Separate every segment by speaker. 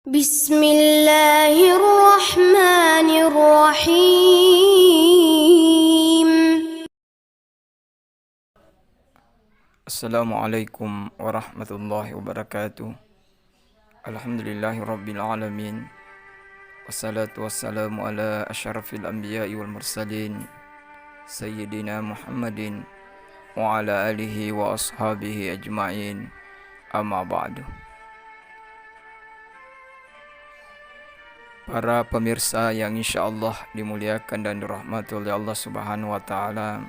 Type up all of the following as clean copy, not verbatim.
Speaker 1: Bismillahirrahmanirrahim.
Speaker 2: Assalamualaikum warahmatullahi wabarakatuh. Alhamdulillahi rabbil alamin. Wassalatu wassalamu ala asyrafil anbiya'i wal mursalin Sayyidina Muhammadin wa ala alihi wa ashabihi ajma'in. Amma ba'du. Para pemirsa yang insyaallah dimuliakan dan dirahmati oleh Allah Subhanahu wa taala.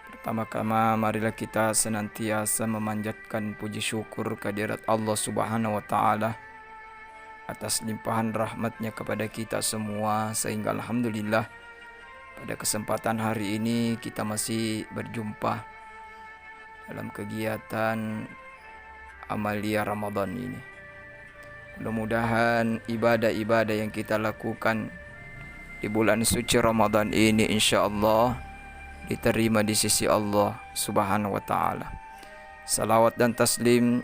Speaker 2: Pertama-tama marilah kita senantiasa memanjatkan puji syukur kehadirat Allah Subhanahu wa taala atas limpahan rahmatnya kepada kita semua, sehingga alhamdulillah pada kesempatan hari ini kita masih berjumpa dalam kegiatan amalia Ramadan ini. Mudah-mudahan ibadah-ibadah yang kita lakukan di bulan suci Ramadan ini insyaallah diterima di sisi Allah Subhanahu wa taala. Salawat dan taslim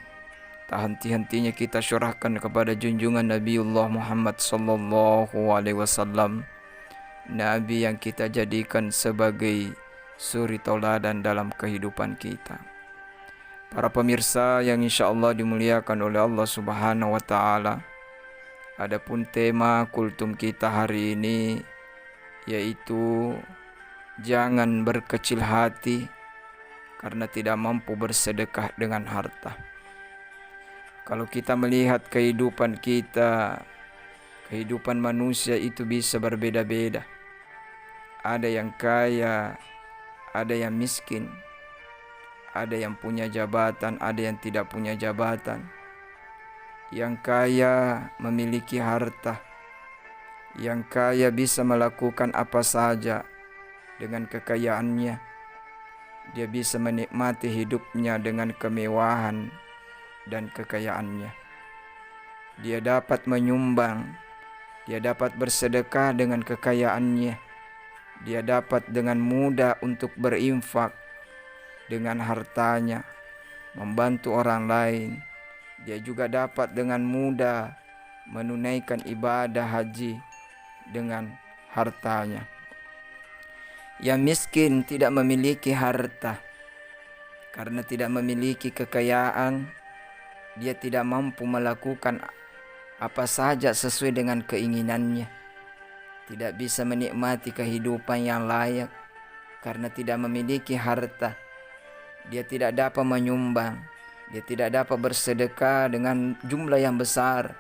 Speaker 2: tak henti-hentinya kita syurahkan kepada junjungan Nabiullah Muhammad sallallahu alaihi wasallam, nabi yang kita jadikan sebagai suri tauladan dalam kehidupan kita. Para pemirsa yang insyaallah dimuliakan oleh Allah Subhanahu wa taala, adapun tema kultum kita hari ini yaitu jangan berkecil hati karena tidak mampu bersedekah dengan harta. Kalau kita melihat kehidupan kita, kehidupan manusia itu bisa berbeda-beda. Ada yang kaya, ada yang miskin, ada yang punya jabatan, ada yang tidak punya jabatan. Yang kaya memiliki harta, yang kaya bisa melakukan apa saja dengan kekayaannya. Dia bisa menikmati hidupnya dengan kemewahan dan kekayaannya. Dia dapat menyumbang, dia dapat bersedekah dengan kekayaannya. Dia dapat dengan mudah untuk berinfak dengan hartanya, membantu orang lain. Dia juga dapat dengan mudah menunaikan ibadah haji dengan hartanya. Yang miskin tidak memiliki harta karena tidak memiliki kekayaan. Dia tidak mampu melakukan apa saja sesuai dengan keinginannya. Tidak bisa menikmati kehidupan yang layak karena tidak memiliki harta. Dia tidak dapat menyumbang, dia tidak dapat bersedekah dengan jumlah yang besar,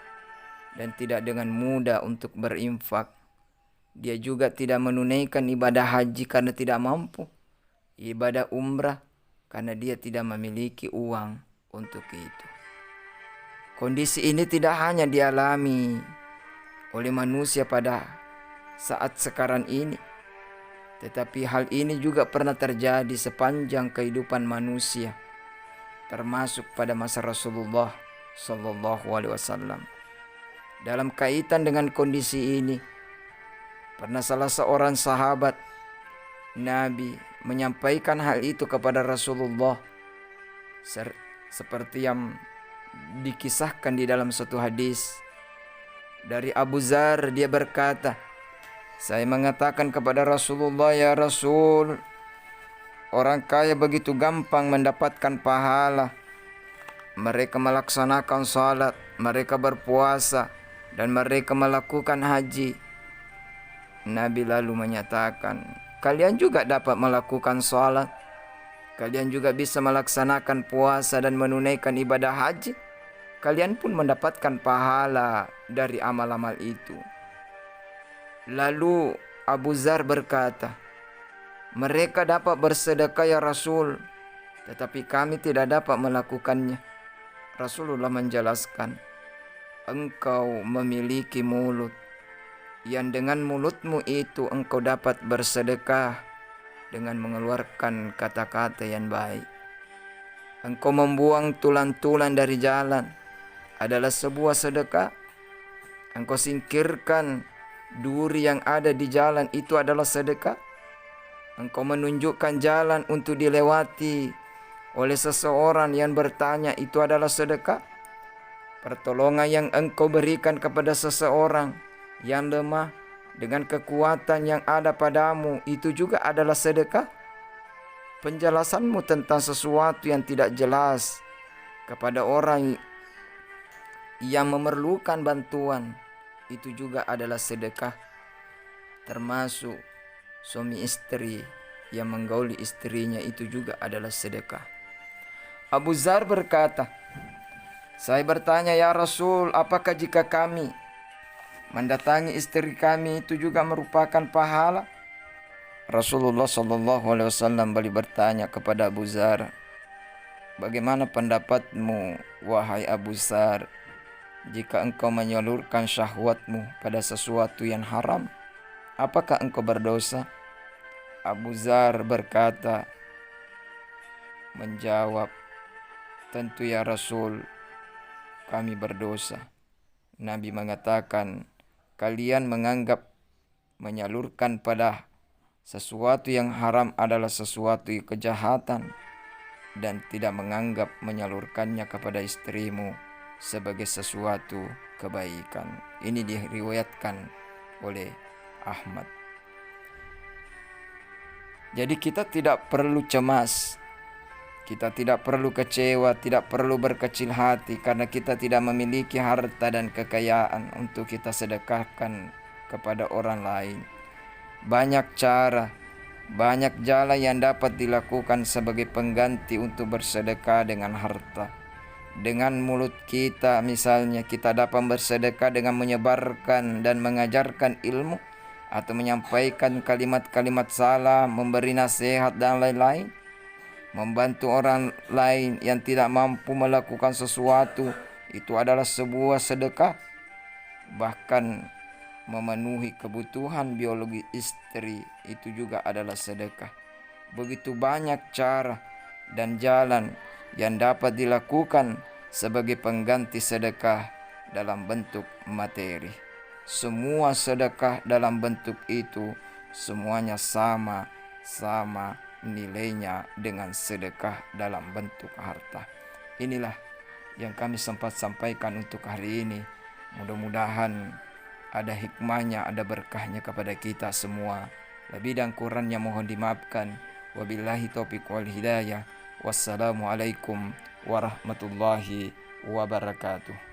Speaker 2: dan tidak dengan mudah untuk berinfak. Dia juga tidak menunaikan ibadah haji karena tidak mampu, ibadah umrah karena dia tidak memiliki uang untuk itu. Kondisi ini tidak hanya dialami oleh manusia pada saat sekarang ini, tetapi hal ini juga pernah terjadi sepanjang kehidupan manusia, termasuk pada masa Rasulullah sallallahu alaihi wasallam. Dalam kaitan dengan kondisi ini, pernah salah seorang sahabat Nabi menyampaikan hal itu kepada Rasulullah, seperti yang dikisahkan di dalam satu hadis dari Abu Dzar. Dia berkata, saya mengatakan kepada Rasulullah, ya Rasul, orang kaya begitu gampang mendapatkan pahala. Mereka melaksanakan salat, mereka berpuasa, dan mereka melakukan haji. Nabi lalu menyatakan, kalian juga dapat melakukan salat, kalian juga bisa melaksanakan puasa dan menunaikan ibadah haji. Kalian pun mendapatkan pahala dari amal-amal itu. Lalu Abu Dzar berkata, mereka dapat bersedekah ya Rasul, tetapi kami tidak dapat melakukannya. Rasulullah menjelaskan, engkau memiliki mulut, yang dengan mulutmu itu engkau dapat bersedekah dengan mengeluarkan kata-kata yang baik. Engkau membuang tulan-tulan dari jalan adalah sebuah sedekah. Engkau singkirkan duri yang ada di jalan, itu adalah sedekah. Engkau menunjukkan jalan untuk dilewati oleh seseorang yang bertanya, itu adalah sedekah. pertolongan yang engkau berikan kepada seseorang yang lemah dengan kekuatan yang ada padamu, itu juga adalah sedekah. Penjelasanmu tentang sesuatu yang tidak jelas kepada orang yang memerlukan bantuan, itu juga adalah sedekah. Termasuk suami istri yang menggauli istrinya, itu juga adalah sedekah. Abu Dzar berkata, saya bertanya, ya Rasul, apakah jika kami mendatangi istri kami itu juga merupakan pahala? Rasulullah SAW balik bertanya kepada Abu Dzar, bagaimana pendapatmu wahai Abu Dzar, jika engkau menyalurkan syahwatmu pada sesuatu yang haram, apakah engkau berdosa? Abu Dzar berkata, menjawab, tentu ya Rasul, kami berdosa. Nabi mengatakan, kalian menganggap menyalurkan pada sesuatu yang haram adalah sesuatu kejahatan dan tidak menganggap menyalurkannya kepada istrimu sebagai sesuatu kebaikan. Ini diriwayatkan oleh Ahmad. Jadi kita tidak perlu cemas, kita tidak perlu kecewa, tidak perlu berkecil hati karena kita tidak memiliki harta dan kekayaan untuk kita sedekahkan kepada orang lain. Banyak cara, banyak jalan yang dapat dilakukan sebagai pengganti untuk bersedekah dengan harta. Dengan mulut kita misalnya, kita dapat bersedekah dengan menyebarkan dan mengajarkan ilmu, atau menyampaikan kalimat-kalimat salam, memberi nasihat dan lain-lain. Membantu orang lain yang tidak mampu melakukan sesuatu, itu adalah sebuah sedekah. Bahkan memenuhi kebutuhan biologi istri itu juga adalah sedekah. Begitu banyak cara dan jalan yang dapat dilakukan sebagai pengganti sedekah dalam bentuk materi. Semua sedekah dalam bentuk itu semuanya sama nilainya dengan sedekah dalam bentuk harta. Inilah yang kami sempat sampaikan untuk hari ini. Mudah-mudahan ada hikmahnya, ada berkahnya kepada kita semua. Lebih dan kurangnya mohon dimaafkan. Wabillahi taufiq wal hidayah. Wassalamualaikum warahmatullahi wabarakatuh.